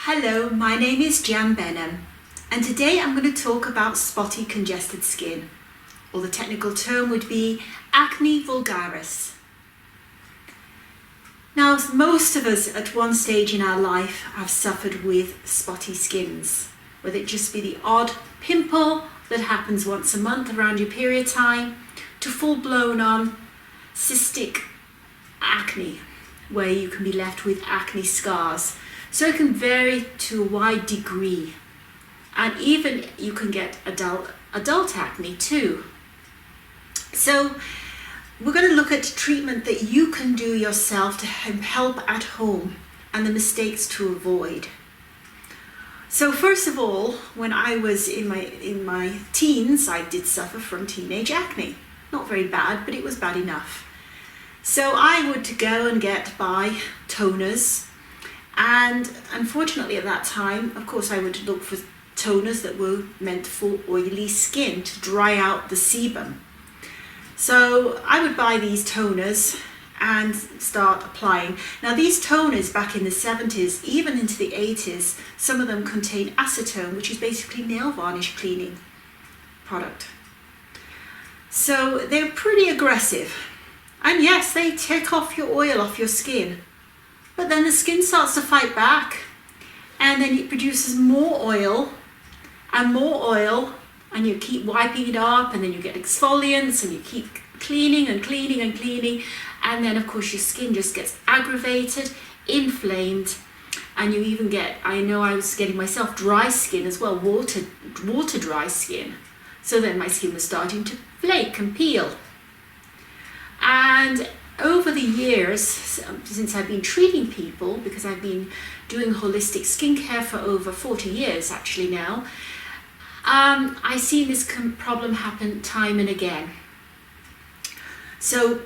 Hello, my name is Jan Benham, and today I'm going to talk about spotty congested skin, or the technical term would be acne vulgaris. Now, most of us at one stage in our life have suffered with spotty skins, whether it just be the odd pimple that happens once a month around your period time, to full-blown on cystic acne, where you can be left with acne scars. So it can vary to a wide degree, and even you can get adult acne too. So we're going to look at treatment that you can do yourself to help at home and the mistakes to avoid. So first of all, when I was in my teens, I did suffer from teenage acne. Not very bad, but it was bad enough. So I would go and get toners. And unfortunately at that time, of course, I would look for toners that were meant for oily skin to dry out the sebum. So I would buy these toners and start applying. Now these toners back in the 70s, even into the 80s, some of them contain acetone, which is basically nail varnish cleaning product. So they're pretty aggressive. And yes, they take off your oil off your skin. But then the skin starts to fight back, and then it produces more oil, and you keep wiping it up, and then you get exfoliants, and you keep cleaning and cleaning and cleaning, and then of course your skin just gets aggravated, inflamed, and you even get, I know I was getting myself dry skin as well, water dry skin. So then my skin was starting to flake and peel. And over the years, since I've been treating people, because I've been doing holistic skincare for over 40 years actually now, I've seen this problem happen time and again. So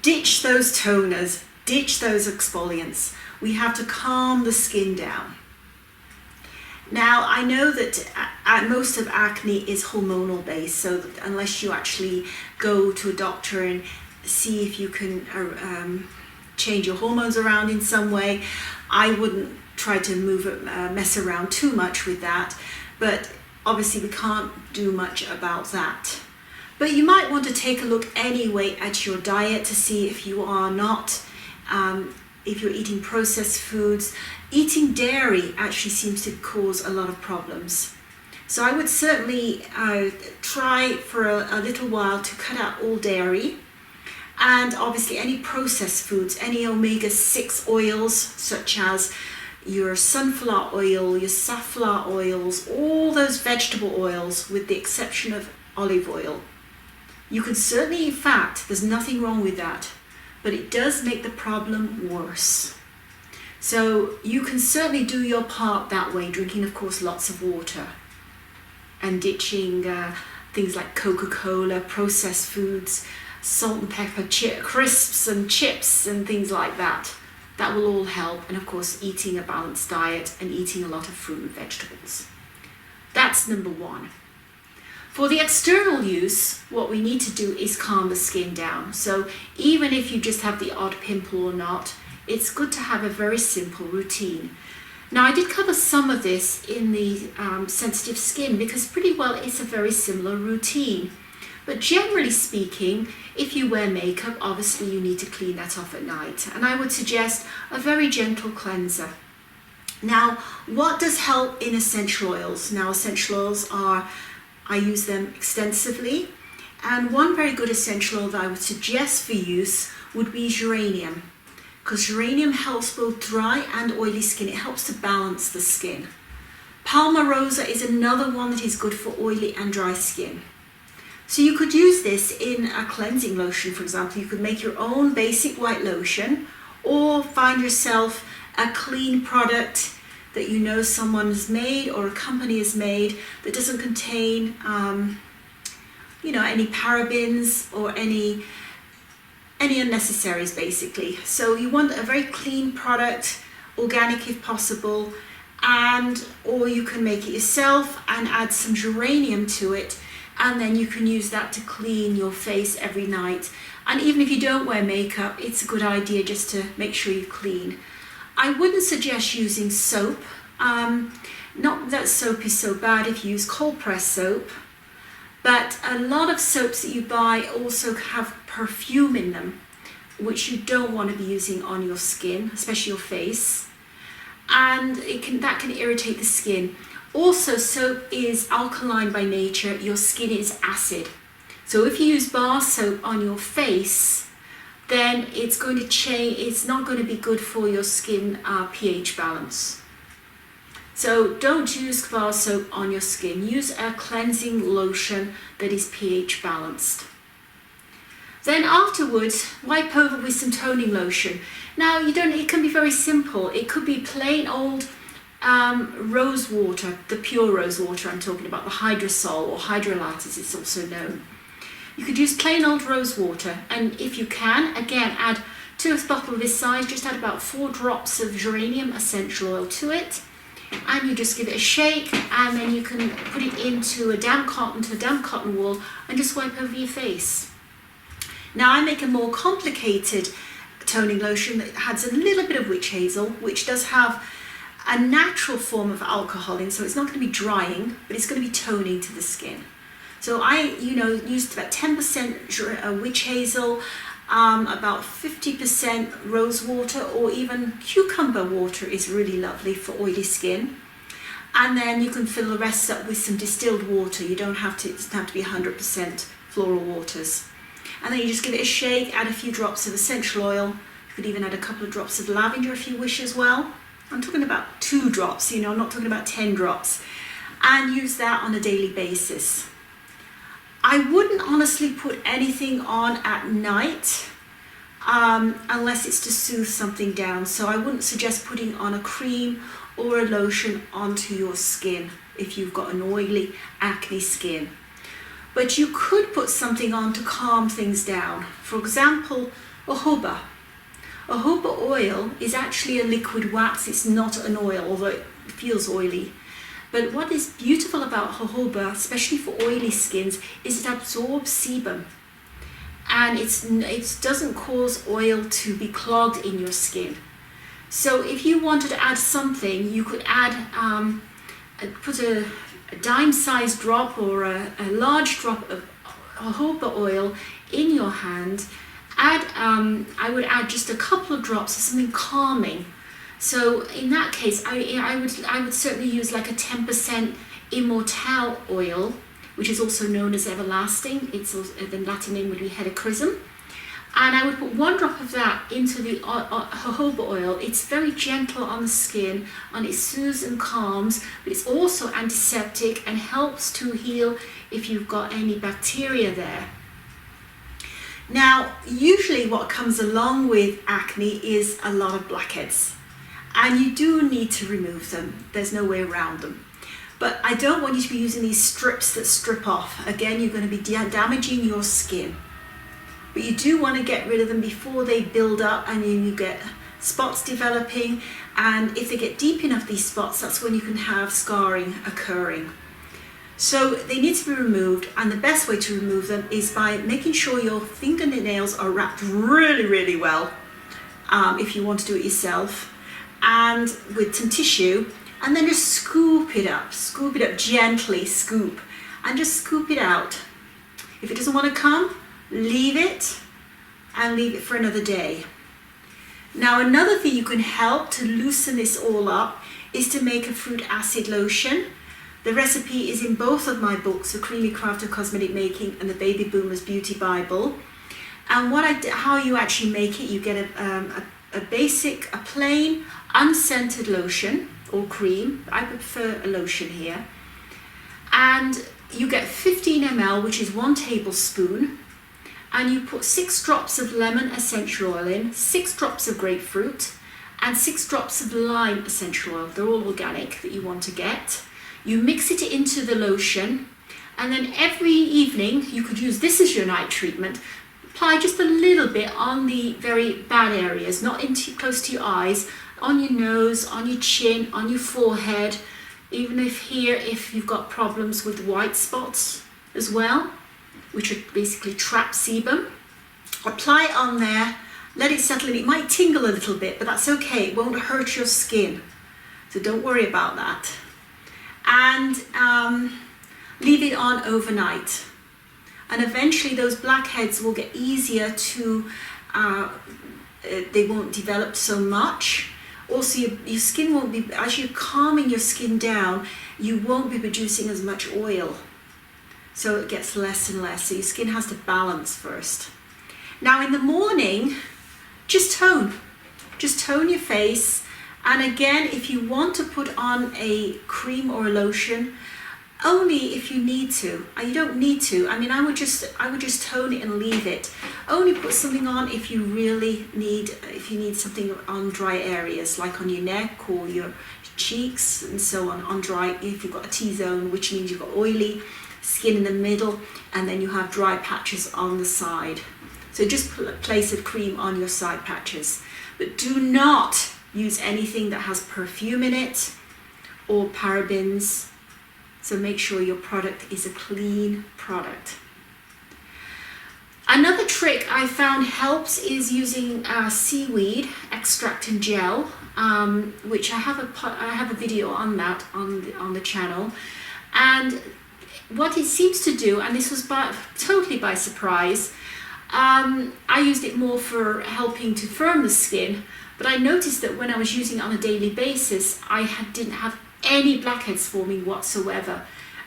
ditch those toners, ditch those exfoliants. We have to calm the skin down. Now, I know that most of acne is hormonal based, so that unless you actually go to a doctor and see if you can change your hormones around in some way, I wouldn't try to mess around too much with that, but obviously we can't do much about that. But you might want to take a look anyway at your diet to see if you are not, if you're eating processed foods. Eating dairy actually seems to cause a lot of problems. So I would certainly try for a little while to cut out all dairy. And obviously any processed foods, any omega-6 oils, such as your sunflower oil, your safflower oils, all those vegetable oils, with the exception of olive oil. You can certainly eat fat, there's nothing wrong with that, but it does make the problem worse. So you can certainly do your part that way, drinking of course lots of water, and ditching things like Coca-Cola, processed foods, salt and pepper crisps and chips and things like that. That will all help, and of course eating a balanced diet and eating a lot of fruit and vegetables. That's number one. For the external use, what we need to do is calm the skin down. So even if you just have the odd pimple or not, it's good to have a very simple routine. Now I did cover some of this in the sensitive skin, because pretty well it's a very similar routine. But generally speaking, if you wear makeup, obviously you need to clean that off at night. And I would suggest a very gentle cleanser. Now, what does help in essential oils? Now, essential oils I use them extensively. And one very good essential oil that I would suggest for use would be geranium. Because geranium helps both dry and oily skin. It helps to balance the skin. Palmarosa is another one that is good for oily and dry skin. So you could use this in a cleansing lotion, for example. You could make your own basic white lotion, or find yourself a clean product that you know someone has made or a company has made that doesn't contain any parabens or any unnecessaries basically. So you want a very clean product, organic if possible, or you can make it yourself and add some geranium to it. And then you can use that to clean your face every night. And even if you don't wear makeup, it's a good idea just to make sure you clean. I wouldn't suggest using soap. Not that soap is so bad if you use cold press soap, but a lot of soaps that you buy also have perfume in them, which you don't want to be using on your skin, especially your face, and that can irritate the skin. Also, soap is alkaline by nature, your skin is acid. So if you use bar soap on your face, then it's going to change, it's not going to be good for your skin pH balance. So don't use bar soap on your skin, use a cleansing lotion that is pH balanced. Then afterwards, wipe over with some toning lotion. Now it can be very simple. It could be plain old rose water, the pure rose water I'm talking about, the hydrosol or hydrolat as it's also known. You could use plain old rose water, and if you can, again, add to a bottle this size, just add about 4 drops of geranium essential oil to it, and you just give it a shake, and then you can put it into a damp cotton wool and just wipe over your face. Now I make a more complicated toning lotion that adds a little bit of witch hazel, which does have a natural form of alcohol in, so it's not going to be drying, but it's going to be toning to the skin. So I, used about 10% witch hazel, about 50% rose water, or even cucumber water is really lovely for oily skin. And then you can fill the rest up with some distilled water. You don't have to, it doesn't have to be 100% floral waters. And then you just give it a shake, add a few drops of essential oil. You could even add a couple of drops of lavender if you wish as well. I'm talking about 2 drops, I'm not talking about 10 drops. And use that on a daily basis. I wouldn't honestly put anything on at night unless it's to soothe something down. So I wouldn't suggest putting on a cream or a lotion onto your skin if you've got an oily acne skin. But you could put something on to calm things down. For example, jojoba. Jojoba oil is actually a liquid wax. It's not an oil, although it feels oily. But what is beautiful about jojoba, especially for oily skins, is it absorbs sebum. And it doesn't cause oil to be clogged in your skin. So if you wanted to add something, you could add, put a dime-sized drop or a large drop of jojoba oil in your hand. I would add just a couple of drops of something calming. So in that case, I would certainly use like a 10% Immortelle oil, which is also known as everlasting. It's also, the Latin name would be helichrysum. And I would put 1 drop of that into the jojoba oil. It's very gentle on the skin, and it soothes and calms, but it's also antiseptic and helps to heal if you've got any bacteria there. Now, usually what comes along with acne is a lot of blackheads. And you do need to remove them. There's no way around them. But I don't want you to be using these strips that strip off. Again, you're going to be damaging your skin. But you do want to get rid of them before they build up and you get spots developing. And if they get deep enough, these spots, that's when you can have scarring occurring. So they need to be removed, and the best way to remove them is by making sure your fingernails are wrapped really, really well, if you want to do it yourself, and with some tissue, and then just scoop it up gently, scoop, and just scoop it out. If it doesn't want to come, leave it, and leave it for another day. Now another thing you can help to loosen this all up is to make a fruit acid lotion. The recipe is in both of my books, The Creamy Craft of Cosmetic Making and The Baby Boomers Beauty Bible. And how you actually make it, you get a plain, unscented lotion or cream. I prefer a lotion here. And you get 15 ml, which is 1 tablespoon. And you put 6 drops of lemon essential oil in, 6 drops of grapefruit, and 6 drops of lime essential oil. They're all organic that you want to get. You mix it into the lotion, and then every evening you could use this as your night treatment. Apply just a little bit on the very bad areas, not close to your eyes, on your nose, on your chin, on your forehead, even if you've got problems with white spots as well, which are basically trap sebum. Apply it on there, let it settle in. It might tingle a little bit, but that's okay, it won't hurt your skin. So don't worry about that. And leave it on overnight. And eventually those blackheads will get easier to, they won't develop so much. Also, your skin won't be, as you're calming your skin down, you won't be producing as much oil. So it gets less and less. So your skin has to balance first. Now in the morning, just tone. Just tone your face. And again, if you want to put on a cream or a lotion, only if you need to. You don't need to. I mean, I would just tone it and leave it. Only put something on if you really need, if you need something on dry areas, like on your neck or your cheeks and so on dry. If you've got a T-zone, which means you've got oily skin in the middle, and then you have dry patches on the side. So just place a cream on your side patches. But do not use anything that has perfume in it or parabens. So make sure your product is a clean product. Another trick I found helps is using seaweed extract and gel, which I have a video on that on the channel. And what it seems to do, and this was totally by surprise, I used it more for helping to firm the skin, but I noticed that when I was using it on a daily basis, I didn't have any blackheads forming whatsoever.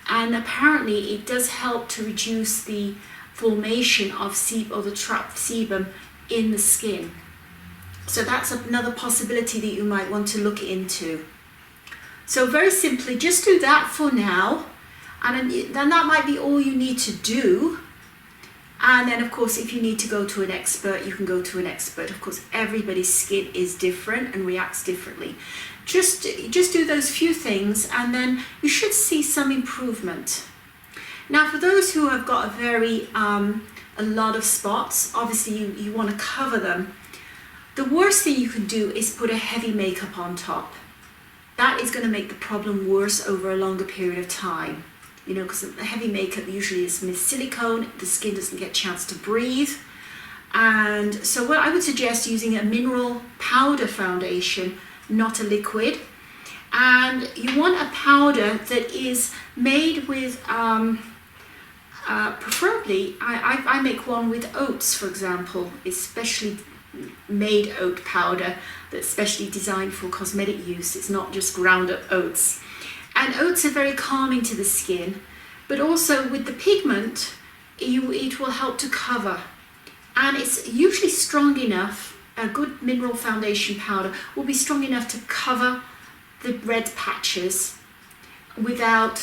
And apparently it does help to reduce the formation of the trapped sebum in the skin. So that's another possibility that you might want to look into. So very simply, just do that for now, and then that might be all you need to do. And then of course, if you need to go to an expert, you can go to an expert. Of course, everybody's skin is different and reacts differently. Just do those few things and then you should see some improvement. Now for those who have got a lot of spots, obviously you want to cover them. The worst thing you can do is put a heavy makeup on top. That is going to make the problem worse over a longer period of time. You know, because the heavy makeup usually is with silicone, the skin doesn't get a chance to breathe. And so what I would suggest using a mineral powder foundation, not a liquid. And you want a powder that is made with, preferably, I make one with oats, for example, especially made oat powder that's specially designed for cosmetic use. It's not just ground up oats. And oats are very calming to the skin, but also with the pigment, it will help to cover. And it's usually strong enough, a good mineral foundation powder will be strong enough to cover the red patches without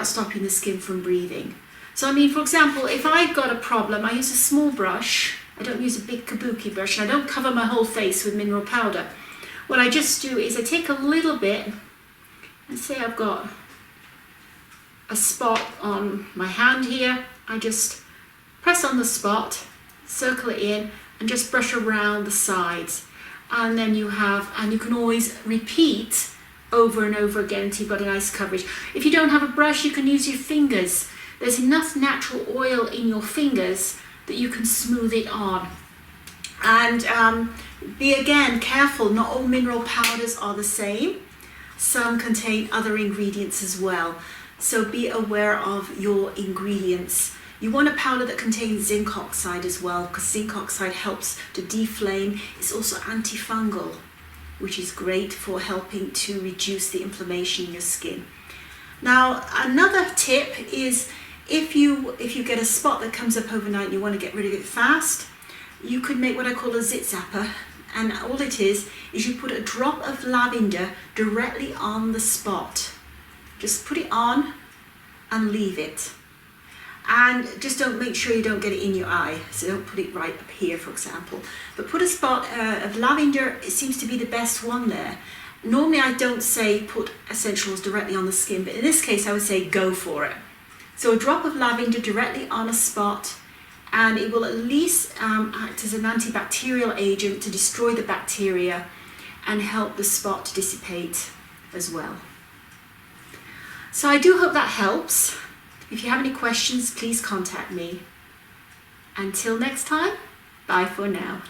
stopping the skin from breathing. So I mean, for example, if I've got a problem, I use a small brush. I don't use a big kabuki brush, and I don't cover my whole face with mineral powder. What I just do is I take a little bit, and say I've got a spot on my hand here, I just press on the spot, circle it in, and just brush around the sides. And then you can always repeat over and over again until you've got a nice coverage. If you don't have a brush, you can use your fingers. There's enough natural oil in your fingers that you can smooth it on. And be again careful, not all mineral powders are the same. Some contain other ingredients as well. So be aware of your ingredients. You want a powder that contains zinc oxide as well, because zinc oxide helps to deflame. It's also antifungal, which is great for helping to reduce the inflammation in your skin. Now, another tip is if you get a spot that comes up overnight and you want to get rid of it fast, you could make what I call a zit zapper. And all it is you put a drop of lavender directly on the spot. Just put it on and leave it. And just make sure you don't get it in your eye. So don't put it right up here, for example. But put a spot of lavender. It seems to be the best one there. Normally I don't say put essentials directly on the skin, but in this case I would say go for it. So a drop of lavender directly on a spot, and it will at least act as an antibacterial agent to destroy the bacteria and help the spot to dissipate as well. So I do hope that helps. If you have any questions, please contact me. Until next time, bye for now.